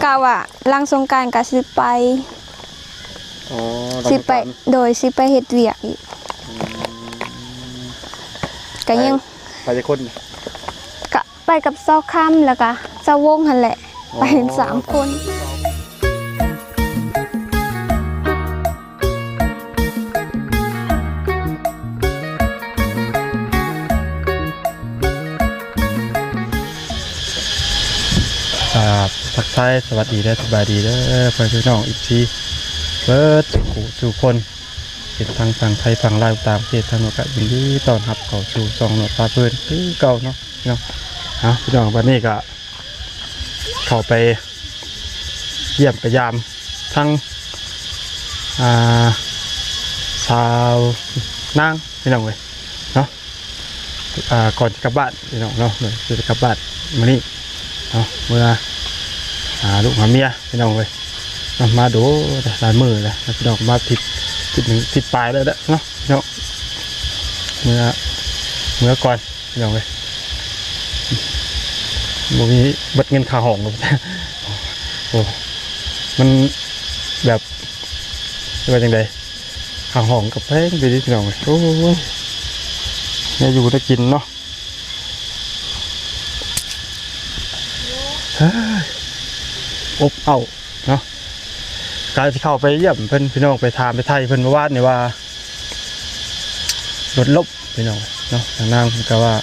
กะว่าหลังสงกรานต์ก็สิไปอ๋อ สิไปโดยสิไปเฮ็ดเวียกอีกก็ยังไปจะคนก็ไปกับเจ้าค่ำแล้วก็เจ้าวงหั่นแหละไปกัน3 คนทักทายสวัสดีและสบายดีเด้อเพื่อนพี่น้องอีกทีเบิร์ดสู่คนเป็นทางฝั่งไทยฝั่งลาวตามประเทศทางโน้นก็ยินดีต้อนรับเข้าสู่ซองโน้ตปลาเพื่อนที่เก่าเนาะพี่น้องพี่น้องวันนี้ก็เข้าไปเยี่ยมไปยามทั้งชาวนางพี่น้องเลยเนาะก่อนจะกลับบ้านพี่น้องเนาะเลยจะกลับบ้านมานี่เนาะเมื่อลูกหาเมียพี่น้องเลยมาดูหลายมือเลยพี่น้องมาติดปลายเลยเนาะพี่น้องเมื่อก่อนพี่น้องเลยบ่มีบัดเงินค่าห้องเลยโอ้มันแบบว่าจังไดค่าห้องกับแพงไปดิพี่น้องเลยโอ้ยเนี่ยอยู่ได้กินเนาะอบเอาเนาะการที่เข้าไปเยี่ยมเพิ่นพี่น้องไปถามไปไทยเพิ่นมาว่าเนี่ยว่ารถล่มพี่น้องเนาะทางนางก็ว่า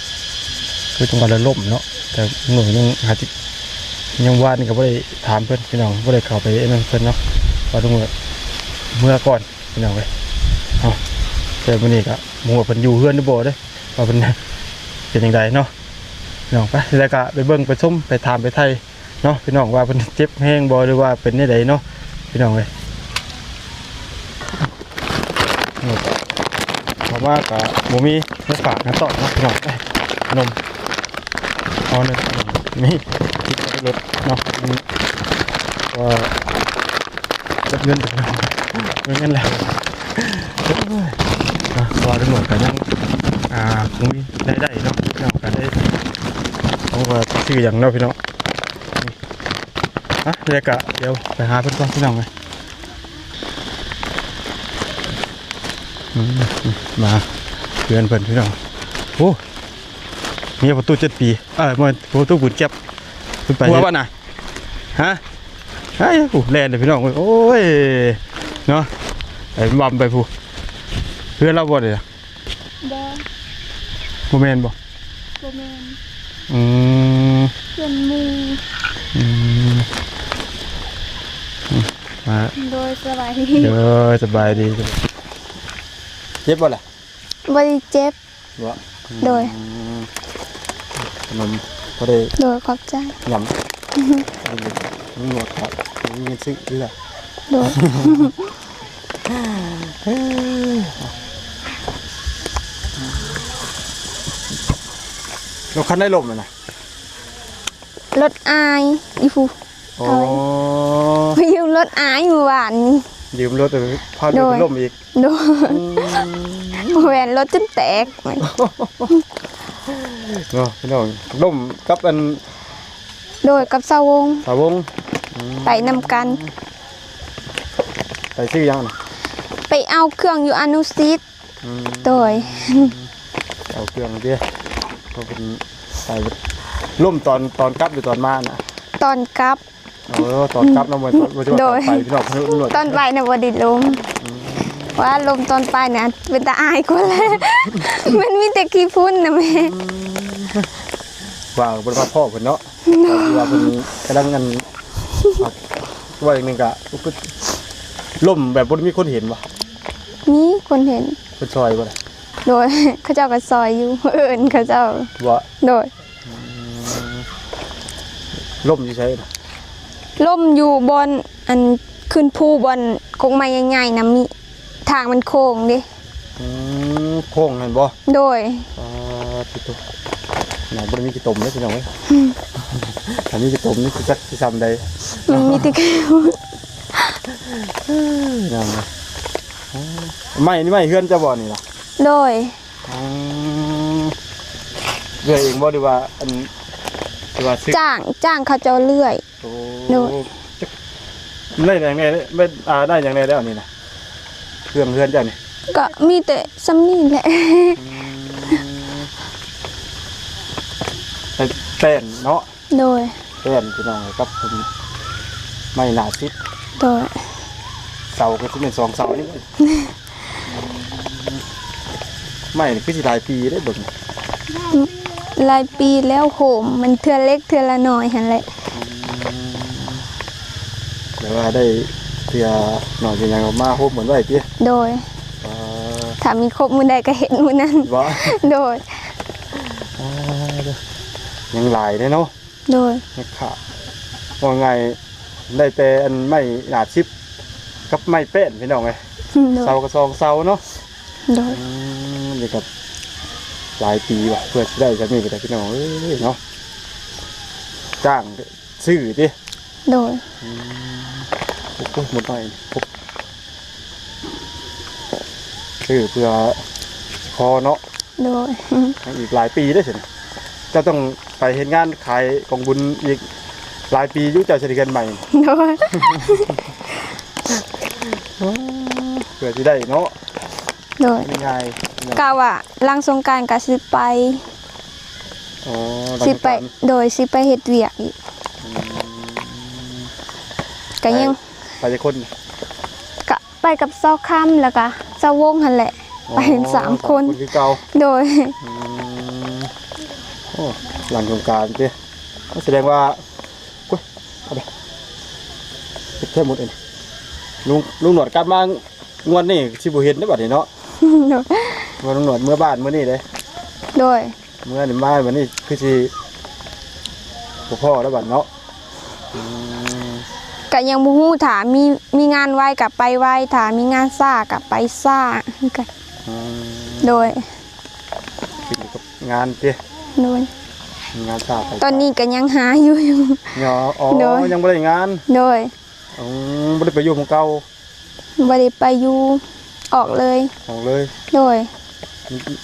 คือตรงกับรถล่มเนาะแต่หนูยังว่านี่ก็ไม่ได้ถามเพิ่นพี่น้องไม่ได้เข้าไปนั่นเพิ่นเนาะพอตรงเมื่อก่อนพี่น้องเลยแต่วันนี้ก็มัวเพิ่นอยู่เฮือนด้วยบ่เด้ว่าเพิ่นเป็นยังไงเนาะพี่น้องไปแล้วก็ไปเบิ่งไปชมไปถามไปไทยเนาะพี่น้องว่าเป็นเจ็บแห้งบ่หรือว่าเป็นนี่ใดเนาะพี่น้องเลยเพราะว่ากับหมูมีเนื้อฝากน้ำตอกเนาะพี่น้องนมเอาเนี่ยมีติดรถเนาะว่าจับเงินจากเราเงินแล้วว่าทั้งหมดกันยังคงมีได้เนาะพี่น้องกันได้เพราะว่าชื่ออย่างเนาะพี่น้องเด็กอะเดี๋ยวไปหาเพื่อนก่อนพี่น้องเลยมาเพื่อนพี่น้องโอ้มีประตู7 ปีมันประตูบุญเก็บขึ้นไปว่าน่ะฮะไอ้ผู้แลนเลยพี่น้องโอ้ยเนาะไอ้บอมไปผู้เพื่อนเราบ่เลยโมเมนต์บ่โมเมนต์เพื่อนมูมาโดยสบายดีสบายดีเจ็บบ่ล่ะบ่ได้เจ็บโดยขนมพอได้โดยขอบใจยำมีหนวดครับมีเงินซื้อด้วยล่ะโดยเราคันได้ลมเลยนะรถอายอีฟูไปยืมรถอายเมื่อวานยืมรถแต่พาดูเป็นลมอีกโดยแหวนรถจนแตกเนาะพี่น้องล่มกับอันโดยกับสาวงไปนำกันไปซื้อยังไปเอาเครื่องอยู่อนุสิตโดยเอาเครื่องเดียวก็เป็นไปล่มตอนกลับหรือตอนมาน่ะตอนกลับตอนกลับน้ำมันโดยไปพี่น้องตอนไปเนี่ยวันดิลมว่าลมตอนไปเนี่ยเป็นตาอายคนเลยมันมีแต่ขี้พุ่นนะแม่ว่าบนว่าพ่อคนเนาะว่าเป็นกำลังกันว่าอย่างนึงกะล่มแบบบนมีคนเห็นวะมีคนเห็นคนซอยบ่โดยเขาเจ้าก็ซอยอยู่เขาเจ้าว่าโดยล่มอยู่ใช่ไหมล่มอยู่บนอันขึ้นภูบนกงไม้ใหญ่ๆนะมีทางมันโค้งดิโค้งเห็นบ่โดยที่ตัวไหนบนมีกี่ตมเนี่ยพี่น้องเว้ยอันนี้กี่ตมนี่คือจักที่ทำได้มันมีติ๊กยังไงไม่นี่ไม่เฮือนจะบ่นี่ล่ะโดยเรื่องเองบ่ดีว่าอัน คือว่าซื้อ จ้างเขาเจ้าเลื่อย โอ้ โน่น ได้อย่างไงไม่ได้อย่างไงแล้วนี่นะเครื่องเฮือนเจ้านี่ ก็มีแต่ซ้ำนี่แหละ แต่แป้นเนาะ โดย แป้นพี่น้องครับผมไม่หนาซิด โดย เสาก็จะเป็น2 เสานี่ไม่นี่คือสิหลายปีได้เบิ่ง หลายปีแล้วโหมมันเทื่อเล็กเทื่อละน้อยหั่นแหละ เดี๋ยวว่าได้เทื่อหน่อยเป็นหยังออกมาโฮมเหมือนไว้ติ โดยถ้ามีครบมื้อใดก็เห็นมื้อนั้น บ่ โดย ยังหลายเด้เนาะ โดย นี่ค่ะว่าไงได้แต่อันไม่หนาชิปกับไม่แป้นพี่น้องไง โดย เสากระซองเสาเนาะ โดย นี่ครับหลายปีว่ะเพื่อจะได้จะมีกันพี่น้องเอ้ยเนาะจ้างซื้อดิ โดย โอ้โหหมดหน่อยปุ๊บซื้อเพื่อพอเนาะ โดย อีกหลายปีได้สิจะต้องไปเห็นงานขายกองบุญอีกหลายปีอยุ่งจะเสร็จกันใหม่ โดย เพื่อที่ได้เนาะ โดย ง่าย กะว่าหลังสงกรานต์ก็สิไป อ๋อ สิไปโดยสิไปเฮ็ดเวียกอีกก็ยัง ไปจะคน ก็ไปกับเจ้าค่ำแล้วก็เจ้าวงหั่นแหละ ไปกัน3 คน คือเก่า โดย โอ้หลังสงกรานต์ดิแสดงว่ากุ้ยเอาไปเท่หมดเองลุงหนวดกลับมางวดนี่สิบ่เห็นได้บัดนี้เนาะ โดย ว่าลุงหนวดเมื่อบ้านเมื่อนี่เด้ โดย เมื่อนี่มาวันนี้คือสิบ่พ่อแล้วบัดเนาะ ก็ยังบ่ฮู้ถ้ามีงานไว้ก็ไปไว้ถ้ามีงานซ่าก็ไปซ่าคือกันโดย ขึ้นอยู่กับงานดิ โดย งานชาติ ตอนนี้ก็ยังหาอยู่ เนาะอ๋อ โดย ยังบ่ได้งาน โดย บ่ได้ไปอยู่ของเก่า บ่ได้ไปอยู่ออกเลย ของเลย โดย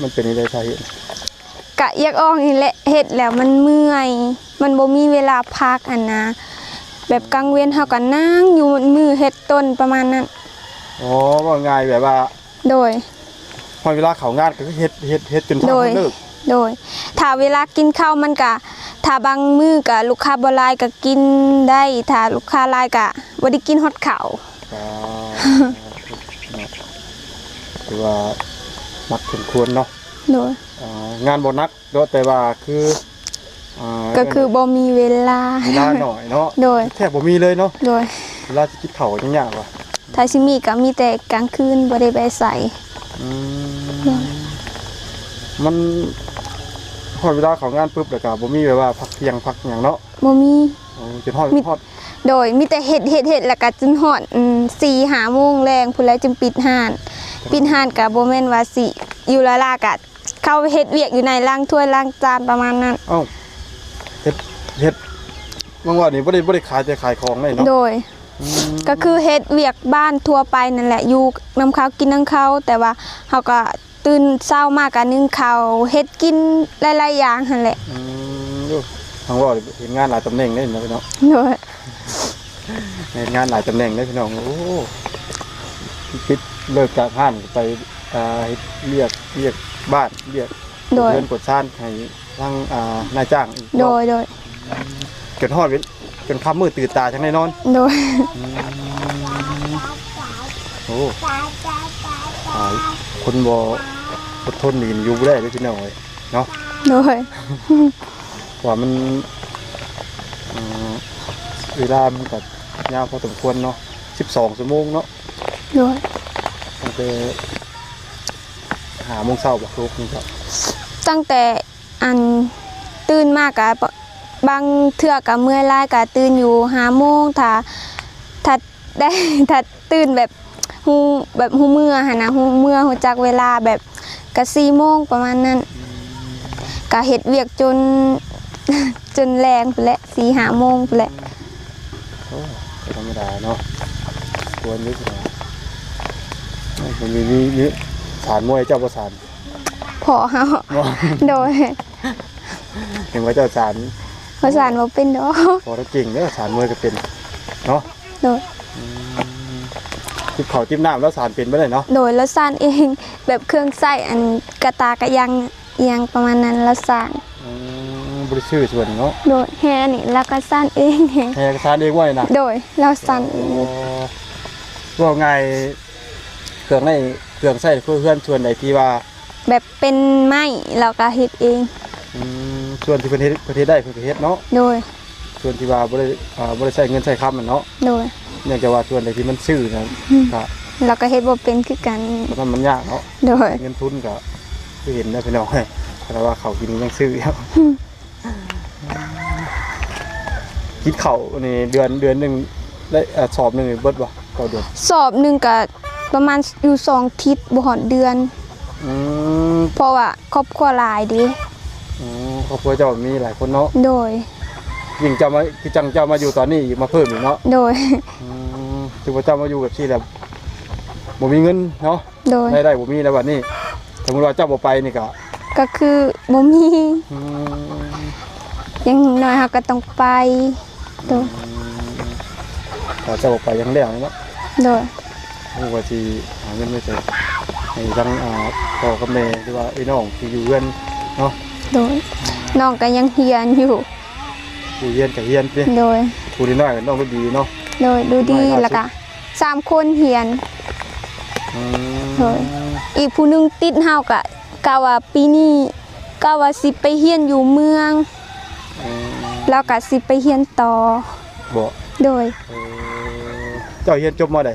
มันเป็นอะไรสาเหตุ กะอยากออกนี่แหละเฮ็ดแล้วมันเมื่อย มันบ่มีเวลาพักอันนะแบบกลางเว้นเฮาก็นั่งอยู่มือเฮ็ดต้นประมาณนั้น อ๋อว่าง่ายแบบว่า โดย พอเวลาเขางานก็คือเฮ็ดจน โดย ทำเลิก โดยถ้าเวลากินข้าวมันก็ถ้าบางมื้อก็ลูกค้าบ่หลายก็กินได้ถ้าลูกค้าหลายก็บ่ได้กินฮอดข้าว ถือว่านักสมควรเนาะ โดย งานบ่นักเนาะแต่ว่าคือก็คือบ่มีเวลา เวลาหน่อยเนาะ โดย แทบบ่มีเลยเนาะ โดย เวลาจะกินข้าวยังยากว่ะ ถ้าสิมีก็มีแต่กลางคืนบ่ได้ไปใส่ มันพอเวลาเขางานปุ๊บแล้วก็บ่มีแบบว่าพักเที่ยงพักหยังเนาะ บ่มี จนฮอด โดยมีแต่เฮ็ดแล้วก็จนฮอด4-5 โมงแรงพุ่นแล้วจึงปิดห้านก็บ่แม่นว่าสิอยู่ละลาก็เข้าไปเฮ็ดเวียกอยู่ในล้างถ้วยล้างจานประมาณนั้น เอ้าเฮ็ดบางวันนี่บ่ได้ขายแต่ขายของได้เนาะ โดยก็คือเฮ็ดเวียกบ้านทั่วไปนั่นแหละอยู่นํข้าวกินนํข้าวแต่ว่าเฮาก็ตื่นเช้ามาก็นึ่งข้าวเฮ็ดกินหลายๆอย่างหั่นแหละ ทางว่าเห็นงานหลายตำแหน่งได้เนาะพี่น้อง โดย เห็นงานหลายตำแหน่งได้พี่น้องโอ้ปิดเลิกจากห้านไปเรียกบ้านเรียก โดย เงินกดซ่านให้ทางนายจ้างอีก โดย จนฮอดจนค่ำมืดตื่นตาจังได้นอน โดย โอ้คนบ่อดทนนี่อยู่บ่ได้เด้อพี่น้องเอ้ยเนาะ โดย ว่ามันเวลามันก็ยาวพอสมควรเนาะ12 ชั่วโมงเนาะ โดย ตั้งแต่5 โมงเช้าบ่ครบนี่ครับ ตั้งแต่อันตื่นมากะบางเทื่อก็เมื่อยหลายก็ตื่นอยู่5 โมงถ้าได้ ถ้าตื่นแบบฮู้เมื่อหั่นนะฮู้เมื่อฮู้จักเวลาแบบก็4 โมงประมาณนั้นก็เฮ็ดเวียกจน จนแรงพุ่นแหละ 4-5 โมงพุ่นแหละ โอ้ธรรมดาเนาะควรนึกนะมันมีสารมวยเจ้าประสาน พอเฮา โดย เห็นว่าเจ้าสาร ภาษาบ่เป็นดอก พอได้เก่งเด้อสารมวยก็เป็นเนาะ โดย จิ้มข้าวจิ้มน้ำแล้วสารเป็นบ่ได้เนาะ โดยละสานเองแบบเครื่องใส่อันกระตากระยังเอียงประมาณนั้นละสาน บ่ได้ชื่อส่วนเนาะ โดยแฮนี่แล้วก็สานเอง แฮก็สารเองไว้นะ โดยเราสานเอง ว่าไงเครื่องในเครื่องใส่เพื่อนชวนใดที่ว่า แบบเป็นไม้เราก็เฮ็ดเอง ชวนที่ประเทศได้เพื่อประเทศเนาะ โดย ชวนที่ว่าบ่ได้ใช้เงินใช้คำมันเนาะ โดย เนื่องจากว่าชวนใดที่มันซื้อนะก็ เราก็เฮ็ดบ่เป็นคือกัน มันยากเนาะ โดย เงินทุนก็คือเห็นได้พี่น้องเพราะว่าเขากินยังซื้อครับคิดเขานี่เดือนหนึงได้สอบหนึงเบิดบ่ต่อเดือน สอบหนึงก็ประมาณอยู่2ทิศบ่ฮอดเดือน เพราะว่าครอบครัวหลายเดิ ครอบครัวเจ้ามีหลายคนเนาะ โดย ยิ่งเจ้ามาคือจังเจ้ามาอยู่ตอนนี้อีกมาเพิ่มอีกเนาะ โดย ถือว่าเจ้ามาอยู่แบบที่แบบบ่มีเงินเนาะ โดย ได้บ่มีแล้วบัดนี้สมมุติว่าเจ้าบ่ไปนี่ก็ ก็คือบ่มี อืม อยังน้อยเฮาก็ต้องไปโดย ถ้าเจ้าบ่ไปยังแล้วเนาะ โดย ฮู้ว่าสิหาเงินไม่ใช่ให้ทั้งพ่อกับแม่หรือว่าไอ้น้องที่อยู่เรือนเนาะ โดยน้องก็ยังเรียนอยู่ ผู้เรียนก็เรียนติ โดย ผู้ที่น้อยก็ต้องรู้ดีเนาะ โดยดูดีแล้วก็3คนเรียน อืม โดย อีกผู้หนึงติดเฮาก็กะว่าปีนี้กะว่าสิไปเรียนอยู่เมือง อืม แล้วก็สิไปเรียนต่อ บ่ โดย เจ้าเรียนจบม.ใด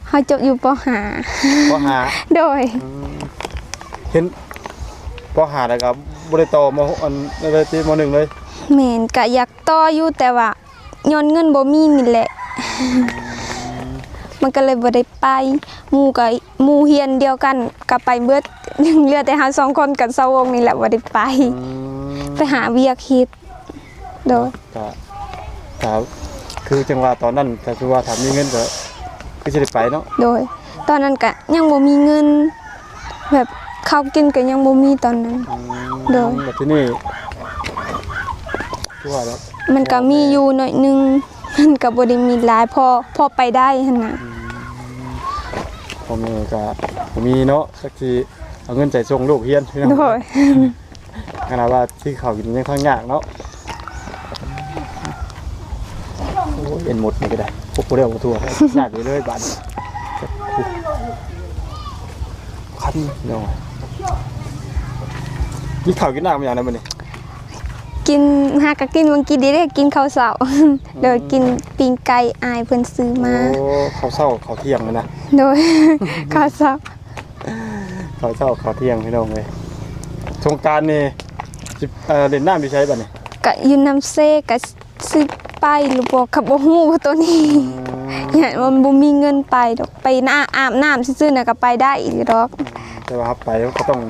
เฮาจบอยู่ป ป .5 .5 โดย เห็นป .5 แล้วก็บ่ได้ต่อมอันได้ที่ม .1 เลย แม่นก็อยากต่ออยู่แต่ว่าย้อนเงินบ่มีนี่แหละ มันก็เลยบ่ได้ไปหมู่ก็หมู่เฮียนเดียวกันก็ไปเบิด เหลือแต่เฮา2คนกับเซาวงนี่แหละบ่ได้ไป ไปหาเวียกเฮ็ดโดย ก็คือจังหวะตอนนั้นก็คือว่าถ้ามีเงินก็คือสิได้ไปเนาะ โดย ตอนนั้นก็ยังบ่มีเงิน แบบข้าวกินก็ยังบ่มีตอนนั้น โดย แบบที่นี่คือว่าแล้ว มันก็มีอยู่หน่อยหนึง มันก็บ่ได้มีหลายพอไปได้หั่นน่ะ พ่อแม่ก็บ่มีเนาะสักทีเอาเงินใจส่งลูกเรียนพี่น้อง โดย ขนาดว่าที่เขากินยังค่อนยากเนาะโอ้ยเอ็นหมดนี่ก็ได้พวกผู้เรียกผู้ทั่วยากอยู่เลยบาดนี้คันเนาะกินข้าวกินน้ำอย่างนั้นบ่นี่ กินหาก็กินบางกีได้กินข้าวเช้า โดยกินปิ้งไก่อายเพิ่นซื้อมา โอ้ข้าวเช้าข้าวเที่ยงเลยนะ โดย ข้าวเช้า ข้าวเช้าข้าวเที่ยงพี่น้องเลยสงกรานต์นี่สิเล่นน้ำไปใช้บัดนี่ ก็อยู่น้ำเซก็ซื้อไปหรือบ่ก็บ่ฮู้ว่าตัวนี้เนี่ยมันบ่มีเงินไปดอกไปอาบน้ำซื่อๆน่ะก็ไปได้อีกดอก แต่ว่าครับไปก็ต้อง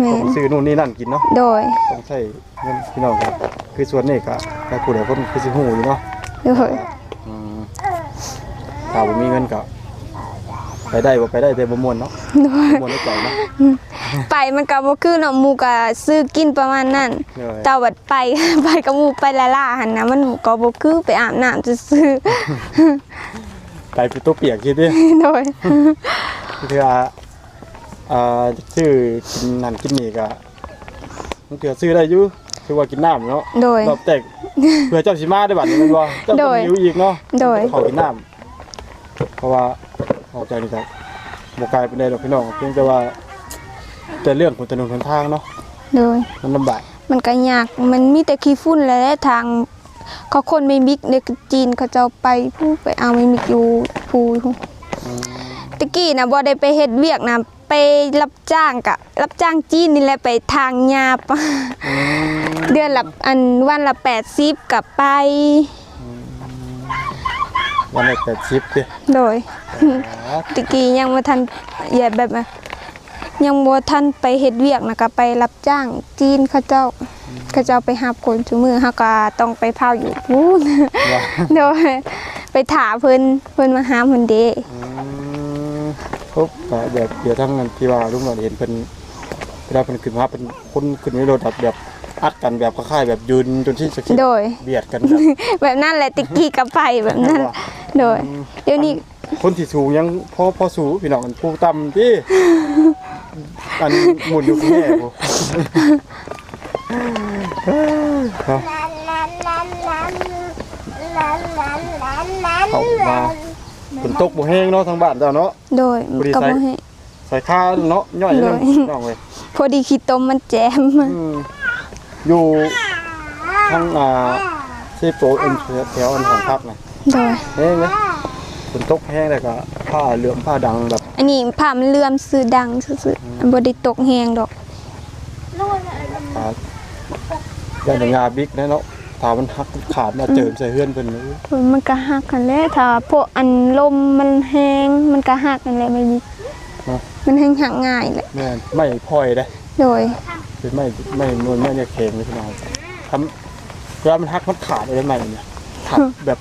แม่น ซื้อนู่นนี่นั่นกินเนาะ โดย ต้องใช้เงินพี่น้องครับคือส่วนนี้ก็แต่ผู้ใดคนคือสิฮู้อยู่เนาะ โดย ถ้าบ่มีเงินก็ไปได้บ่ไปได้แต่บ่ม่วนเนาะ โดย ม่วนในใจเนาะ ไปมันก็บ่คือเนาะหมู่ก็ซื้อกินประมาณนั้น เลย แต่ว่าไป ไปกับหมู่ไปละล่าหั่นนะมันก็บ่คือไปอาบน้ำซื่อ ไปเป็นตัวเปียกคิดดิ ๆ โดย คือชื่อกินนั่นกินนี่ก็มันเถื่อซื้อได้อยู่คือว่ากินน้ำเนาะ โดย รอบแตกเพื่อเจ้าสิมาได้บัดนี้แม่นบ่เจ้า โด ก็ ย หิวอีกเนาะ โดย ขอกินน้ำเพราะว่าออกจากนี่ก็บ่ไกลปานใดดอกพี่น้องเพียงแต่ว่าแต่เรื่องของถนนหนทางเนาะ โดย มันลำบาก มันก็ยากมันมีแต่ขี้ฝุ่นแหละทางเขาคนไม่มิกในจีนเขาจะเอาไปผู้ไปเอาไม่มิกอยู่ภูตะกี้นะบ่ได้ไปเฮ็ดเวียกนะไปรับจ้างกะรับจ้างจีนนี่แหละไปทางหญ้าปะเดือนละวันละ80กลับไป วันละ80ติ โดย ตะกี้ยังบ่ทันอย่าแบบว่ายังบ่ทันไปเฮ็ดเวียกนะก็ไปรับจ้างจีนเขาเจ้าไปหาคนซุมื้อเฮาก็ต้องไปเผาอยู่พู้น ว่า โดยไปถาเพิ่นมาหาเพิ่นเด้ ปุ๊บก็แบบเดี๋ยวทั้งนั้นที่ว่าลุงหลอดเห็นเพิ่นเวลาเพิ่นขึ้นมาเป็นคนขึ้นในรถแบบ อัดกันแบบคล้ายๆแบบยืนจนที่สักที โดย เบียดกันแบบ แบบนั้นแหละติกกี้กับไผ่แบบนั้นโดยเดี๋ยวนี้ คนที่สูงยังพอสูงพี่น้องกันผู้ต่ำที่ อันหมุนอยู่แค่บ่เข้ามาฝนตกบ่แห้งเนาะทางบ้านเจ้าเนาะ โดยก็บ่ให้ ใส่ข้าเนาะย่อยเลยน้องเว้ย พอดีขี้ต้มมันแจม อยู่ทางที่โปรเอ็นแถวอันของพักน่ะ โดย แห้งเลยฝนตกแห้งแล้วก็ผ้าเหลืองผ้าดังแบบ อันนี้ผ้ามันเลื่อมซื้อดังซื่อๆอันบ่ได้ตกแฮงดอก อย่างงาบิ๊กนะเนาะถ้ามันหักขาดมาเจิมใส่เฮือนเพิ่นเลย มันก็หักกันแหละถ้าพวกอันลมมันแห้งมันก็หักกันแหละไม่มีมันแห้งหักง่ายแหละ แม่นไม่พ่อยได้ โดย เป็นไม่นวลไม่เนี่ยแข็งเลยพี่น้องทำเวลามันหักมันขาดอะไรใหม่เนี่ยหักแบบ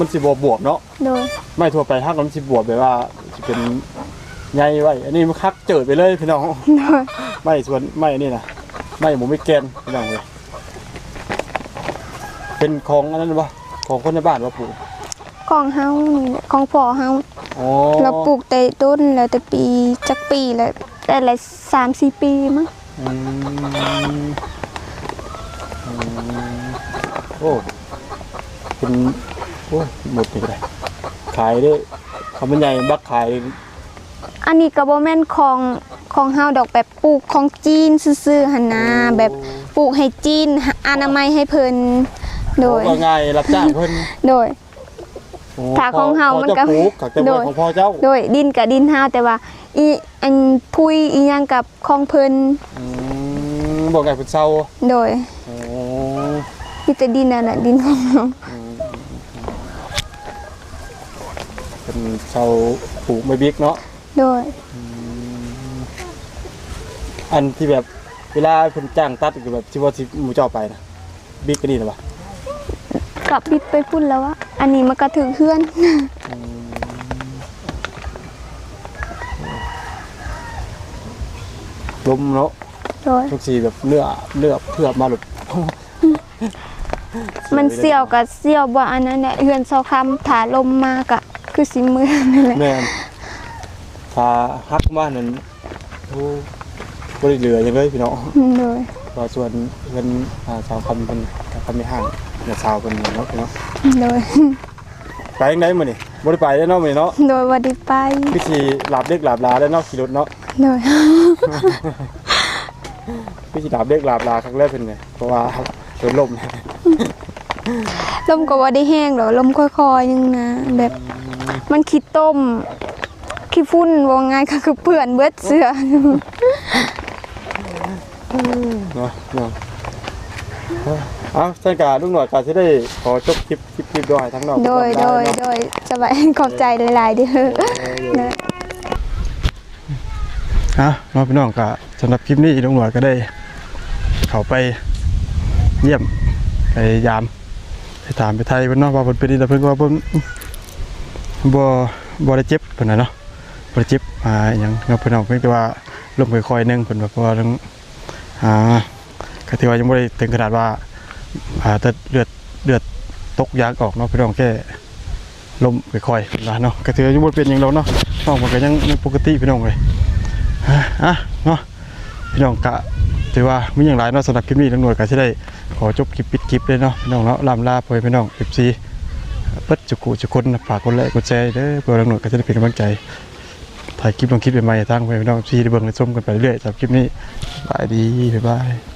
มันสิบวบเนาะ โดย ไม่ทั่วไปหักมันสิบวบแบบว่าสิเป็นใหญ่ไว้อันนี้มันหักเจิดไปเลยพี่น้อง โดย ไม่ส่วนไม่นี่นะไม่หมูไม่แกนพี่น้องเลยเป็นของอันนั้นปะของคนในบ้านว่าปลูก ของเฮานี่แหละของพ่อเฮา อ๋อ เราปลูกแต่ต้นแล้วแต่ปีจักปีแล้วแต่ละ3-4 ปีมั้ง อืมโอ้เป็นโอ้หมดนี่ก็ได้ขายได้คำบรรยายบักขาย อันนี้ก็บ่แม่นของเฮาดอกแบบปลูกของจีนซื่อๆหั่นนะแบบปลูกให้จีนอนามัยให้เพิ่นโดย ว่าง่ายรับจ้างเพิ่น โดย โอ้ ถ้าของเฮามันก็ พ่อเจ้าปลูกกับเจ้า โด บ่ ย ของพ่อเจ้า โดยดินกับดินเฮาแต่ว่าอีอันพุยอีหยังกับของเพิ่น บอกไงเป็นเศร้า โดย โอ้ มีแต่ดินนั่นน่ะดินของเฮา เป็นเศร้าปลูกไม่บิ๊กเนาะ โดย อันที่แบบเวลาเพิ่นจ้างตัดก็แบบที่ว่าสิหมู่เจ้าไปนะบิ๊กก็นี่นะวะ กลับบิดไปพุ่นแล้วอะอันนี้มันก็ถึงเพื่อน ลมเนาะ โดย ทุกทีแบบเนื้อเพื่อมาหลุด มันเสี่ยวกับเสี่ยวบ่อันนั้นแหละเฮือนเซาคำถาลมมากะคือสิมือนั่นแหละ แม่นถ้าฮักมานั่นโอ้บ่ได้เหลือหยังเลยพี่น้อง โดย ก็ส่วนเงินชาวคำเป็นคำไม่ห่างเนี่ยชาวเป็นเนาะพี่น้อง โดย ไปยังไงมื้อนี่บ่ได้ไปได้เนาะมื้อนี้เนาะ โดยบ่ได้ไป พี่สิหลับเด็กหลับลาได้เนาะขี่รถเนาะ โดย พี่สิหลับเด็กหลับลาครั้งแรกเป็นไงเพราะว่าโดนลม ลมก็บ่ได้แห้งดอกลมค่อยๆนึงนะแบบมันขี้ต้มขี้ฝุ่นว่าง่ายก็คือเปื้อนเบิดเสื้อ เนาะเอาท่านกาลุงหน่อยกาจะได้ขอจบคลิปด้วยทั้งนอก โดยสบายขอบใจหลายๆเด้อเด้อ น้องพี่น้องกะสำหรับคลิปนี้ลุงหน่อยก็ได้เข้าไปเยี่ยมไปยามไปถามไปไทยเพิ่นเนาะว่าเพิ่นเป็นดีแล้วเพิ่นก็ว่าเพิ่นบ่ได้เจ็บเพิ่นน่ะเนาะบ่ได้เจ็บหยังเนาะเพิ่นเอาเพียงแต่ว่าลมค่อยๆนึงเพิ่นว่าเพราะว่าทั้งก็ถือว่ายังบ่ได้ถึงขนาดว่าแต่เลือดตกยางออกเนาะพี่น้องแค่ลมค่อยๆนะเนาะก็ถือว่ายังบ่เป็นหยังแล้วเนาะน้องมันก็ยังปกติพี่น้องเลยเนาะพี่น้องกะถือว่ามีอย่างไรเนาะสำหรับคลิปนี้ทั้งหน่วยก็จะได้ขอจบคลิปปิดคลิปเลยเนาะพี่น้องเนาะลำลาไปพี่น้อง FC เปิดจุกุคนฝากกดไลค์กดแชร์เด้อเพื่อทั้งหน่วยก็จะได้เป็นกำลังใจถ่ายคลิปลงคลิปใหม่ๆทางไปพี่น้อง FC ได้เบิ่งได้ชมกันไปเรื่อยๆสำหรับคลิปนี้บายดีบ๊ายบาย